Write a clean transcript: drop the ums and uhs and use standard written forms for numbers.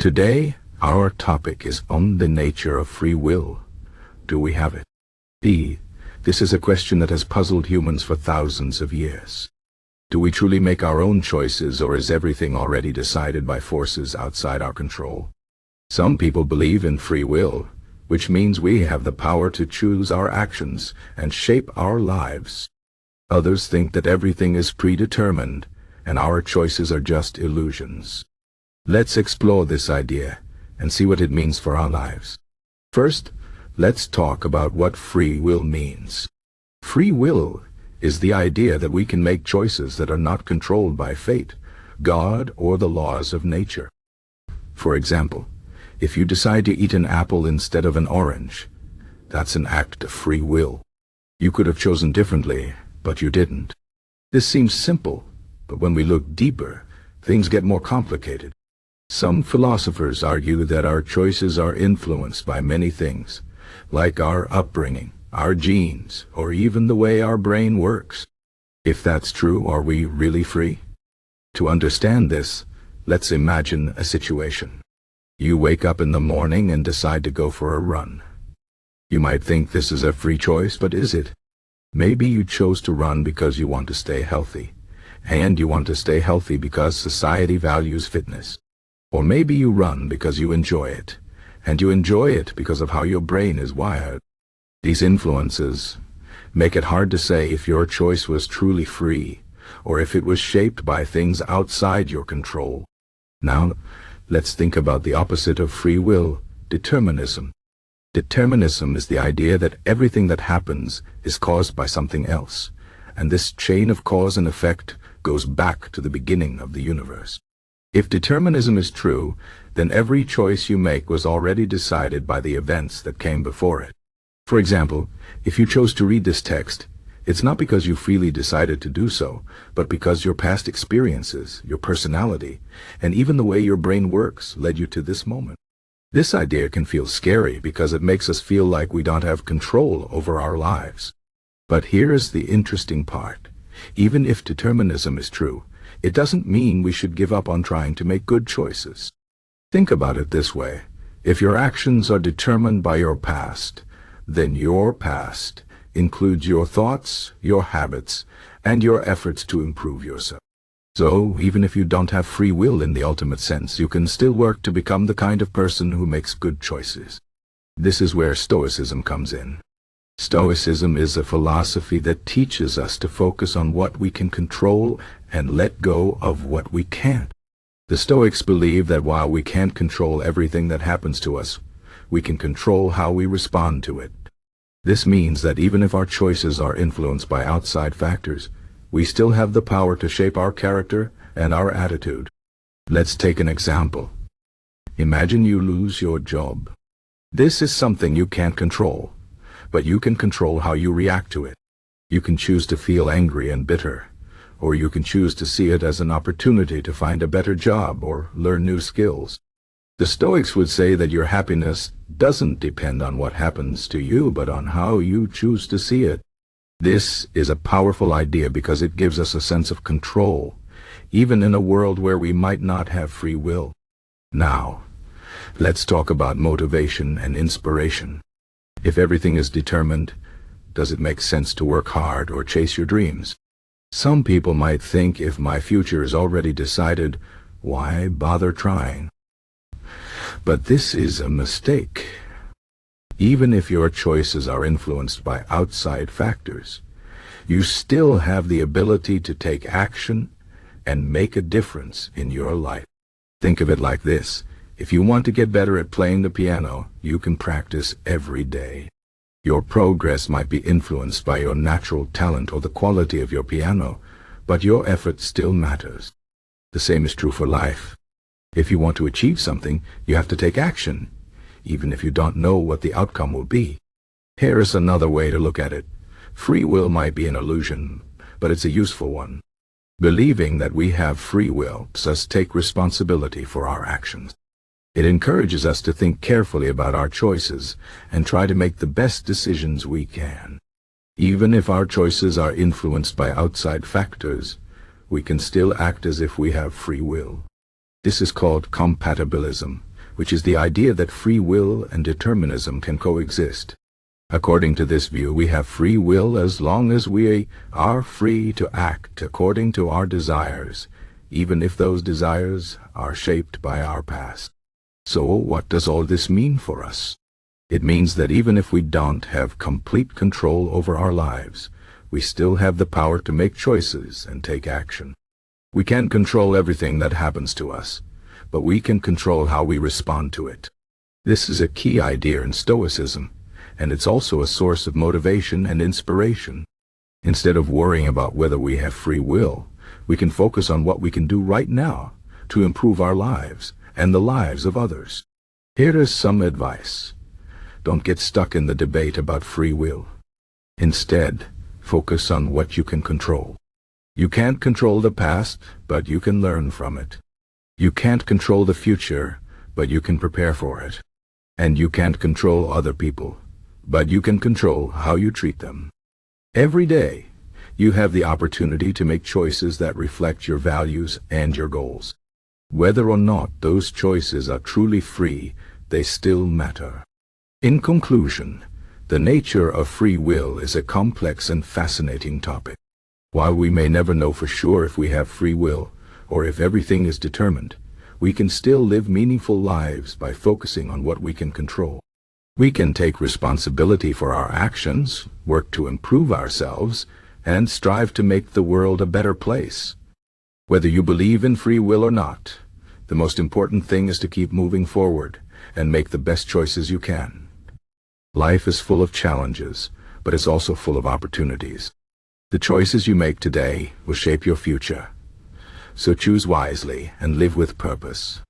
Today, our topic is on the nature of free will. Do we have it? This is a question that has puzzled humans for thousands of years. Do we truly make our own choices, or is everything already decided by forces outside our control? Some people believe in free will, which means we have the power to choose our actions and shape our lives. Others think that everything is predetermined, and our choices are just illusions. Let's explore this idea and see what it means for our lives. First, let's talk about what free will means. Free will is the idea that we can make choices that are not controlled by fate, God, or the laws of nature. For example, if you decide to eat an apple instead of an orange, that's an act of free will. You could have chosen differently, but you didn't. This seems simple, but when we look deeper, things get more complicated. Some philosophers argue that our choices are influenced by many things, like our upbringing, our genes, or even the way our brain works. If that's true, are we really free? To understand this, let's imagine a situation. You wake up in the morning and decide to go for a run. You might think this is a free choice, but is it? Maybe you chose to run because you want to stay healthy, and you want to stay healthy because society values fitness. Or maybe you run because you enjoy it, and you enjoy it because of how your brain is wired. These influences make it hard to say if your choice was truly free, or if it was shaped by things outside your control. Now, let's think about the opposite of free will, determinism. Determinism is the idea that everything that happens is caused by something else, and this chain of cause and effect goes back to the beginning of the universe. If determinism is true, then every choice you make was already decided by the events that came before it. For example, if you chose to read this text, it's not because you freely decided to do so, but because your past experiences, your personality, and even the way your brain works led you to this moment. This idea can feel scary because it makes us feel like we don't have control over our lives. But here is the interesting part. Even if determinism is true, it doesn't mean we should give up on trying to make good choices. Think about it this way. If your actions are determined by your past, then your past includes your thoughts, your habits, and your efforts to improve yourself. So, even if you don't have free will in the ultimate sense, you can still work to become the kind of person who makes good choices. This is where Stoicism comes in. Stoicism is a philosophy that teaches us to focus on what we can control and let go of what we can't. The Stoics believe that while we can't control everything that happens to us, we can control how we respond to it. This means that even if our choices are influenced by outside factors, we still have the power to shape our character and our attitude. Let's take an example. Imagine you lose your job. This is something you can't control, but you can control how you react to it. You can choose to feel angry and bitter, or you can choose to see it as an opportunity to find a better job or learn new skills. The Stoics would say that your happiness doesn't depend on what happens to you, but on how you choose to see it. This is a powerful idea because it gives us a sense of control, even in a world where we might not have free will. Now, let's talk about motivation and inspiration. If everything is determined, does it make sense to work hard or chase your dreams? Some people might think, if my future is already decided, why bother trying? But this is a mistake. Even if your choices are influenced by outside factors, you still have the ability to take action and make a difference in your life. Think of it like this. If you want to get better at playing the piano, you can practice every day. Your progress might be influenced by your natural talent or the quality of your piano, but your effort still matters. The same is true for life. If you want to achieve something, you have to take action, even if you don't know what the outcome will be. Here is another way to look at it. Free will might be an illusion, but it's a useful one. Believing that we have free will lets us take responsibility for our actions. It encourages us to think carefully about our choices and try to make the best decisions we can. Even if our choices are influenced by outside factors, we can still act as if we have free will. This is called compatibilism, which is the idea that free will and determinism can coexist. According to this view, we have free will as long as we are free to act according to our desires, even if those desires are shaped by our past. So what does all this mean for us? It means that even if we don't have complete control over our lives, we still have the power to make choices and take action. We can't control everything that happens to us, but we can control how we respond to it. This is a key idea in Stoicism, and it's also a source of motivation and inspiration. Instead of worrying about whether we have free will, we can focus on what we can do right now to improve our lives and the lives of others. Here is some advice. Don't get stuck in the debate about free will. Instead, focus on what you can control. You can't control the past, but you can learn from it. You can't control the future, but you can prepare for it. And you can't control other people, but you can control how you treat them. Every day, you have the opportunity to make choices that reflect your values and your goals. Whether or not those choices are truly free, they still matter. In conclusion, the nature of free will is a complex and fascinating topic. While we may never know for sure if we have free will, or if everything is determined, we can still live meaningful lives by focusing on what we can control. We can take responsibility for our actions, work to improve ourselves, and strive to make the world a better place. Whether you believe in free will or not, the most important thing is to keep moving forward and make the best choices you can. Life is full of challenges, but it's also full of opportunities. The choices you make today will shape your future. So choose wisely and live with purpose.